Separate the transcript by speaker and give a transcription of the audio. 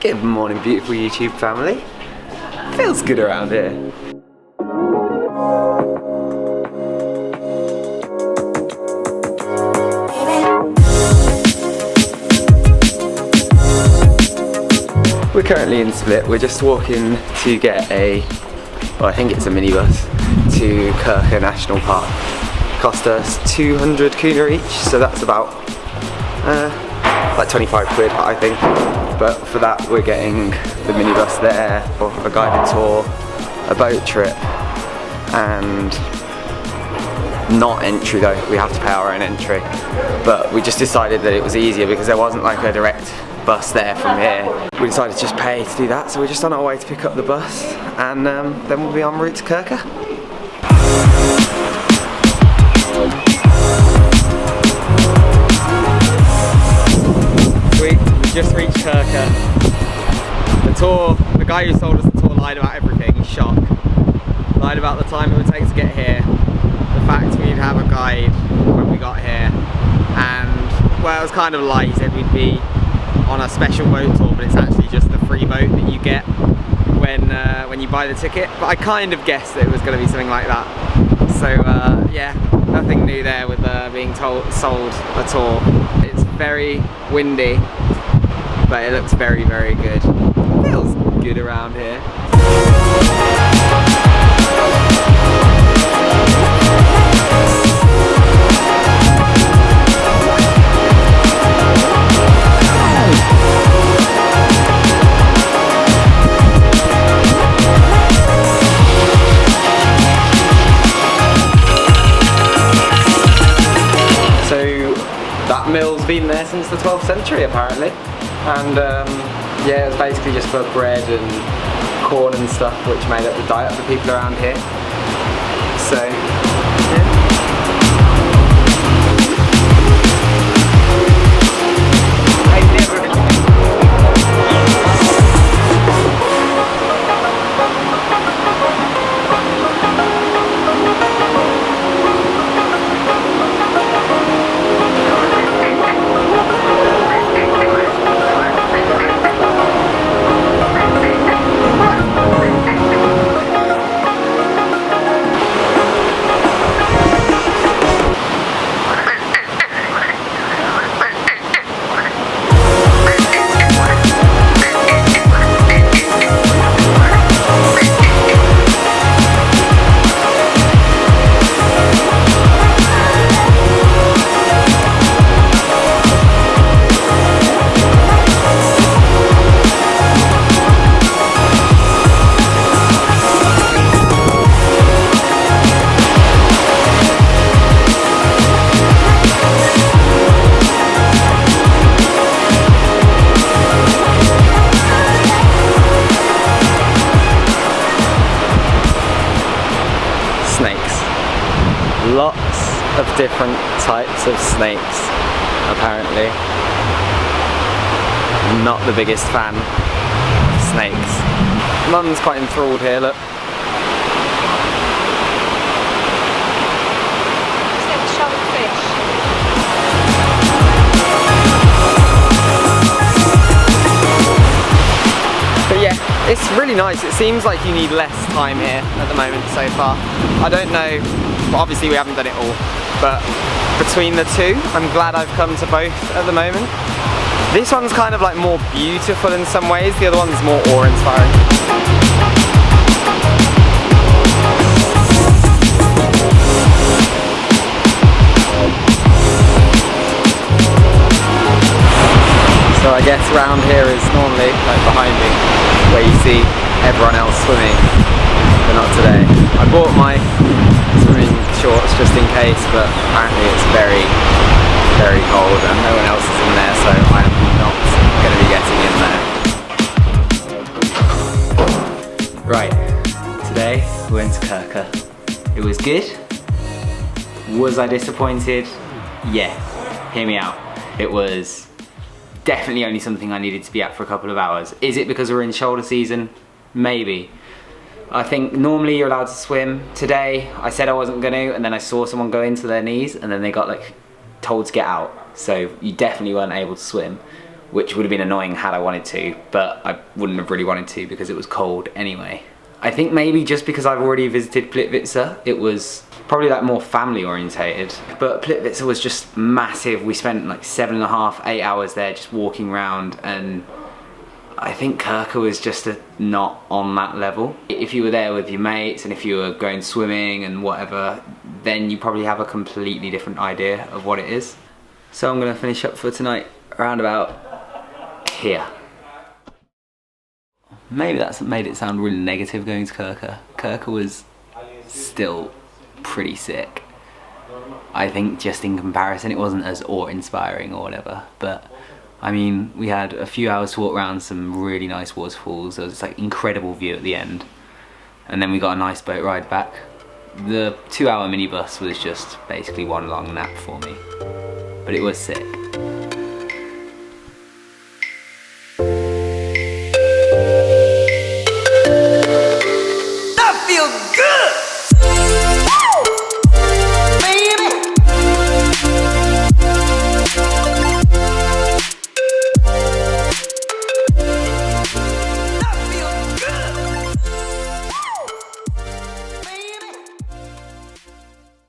Speaker 1: Good morning, beautiful YouTube family. Feels good around here. We're currently in Split. We're just walking to get a, well, I think it's a minibus to Krka National Park. Cost us 200 kuna each, so that's about like 25 quid, I think. But for that, we're getting the minibus there, or a guided tour, a boat trip, and not entry though. We have to pay our own entry. But we just decided that it was easier because there wasn't like a direct bus there from here. We decided to just pay to do that, so we're just on our way to pick up the bus, and then we'll be en route to Krka. We just reached Krka. The guy who sold us the tour lied about everything. He's shocked. Lied about the time it would take to get here, the fact we'd have a guide when we got here, and well, it was kind of a lie. He said we'd be on a special boat tour, but it's actually just the free boat that you get when you buy the ticket. But I kind of guessed that it was going to be something like that. So yeah, nothing new there with being sold a tour. It's very windy, but it looks very, very good. Feels good around here. That mill's been there since the 12th century apparently, and yeah, it was basically just for bread and corn and stuff, which made up the diet of the people around here. So yeah. Lots of different types of snakes, apparently. I'm not the biggest fan of snakes. Mum's quite enthralled here, look. But yeah, it's really nice. It seems like you need less time here at the moment so far. I don't know, obviously we haven't done it all, but between the two, I'm glad I've come to both at the moment. This one's kind of like more beautiful in some ways, the other one's more awe-inspiring. So I guess round here is normally, like behind me, where you see everyone else swimming, but not today. I bought my swimming shorts just in case, but apparently it's very, very cold and no one else is in there, so I am not going to be getting in there. Right, today we went to Krka. It was good. Was I disappointed? Yeah, hear me out. It was definitely only something I needed to be at for a couple of hours. Is it because we're in shoulder season? Maybe. I think normally you're allowed to swim. Today I said I wasn't going to, and then I saw someone go into their knees and then they got like told to get out. So you definitely weren't able to swim.
Speaker 2: which would have been annoying had I wanted to, but I wouldn't have really wanted to because it was cold anyway. I think maybe just because I've already visited Plitvice, it was probably like more family orientated. But Plitvice was just massive. We spent like 7.5, 8 hours there just walking around, and I think Krka was just not on that level. If you were there with your mates and if you were going swimming and whatever, then you probably have a completely different idea of what it is. So I'm gonna finish up for tonight around about here. Maybe that's made it sound really negative going to Krka. Krka was still pretty sick. I think just in comparison it wasn't as awe-inspiring or whatever, but I mean, we had a few hours to walk around some really nice waterfalls. There was like incredible view at the end, and then we got a nice boat ride back. The 2-hour minibus was just basically one long nap for me, but it was sick.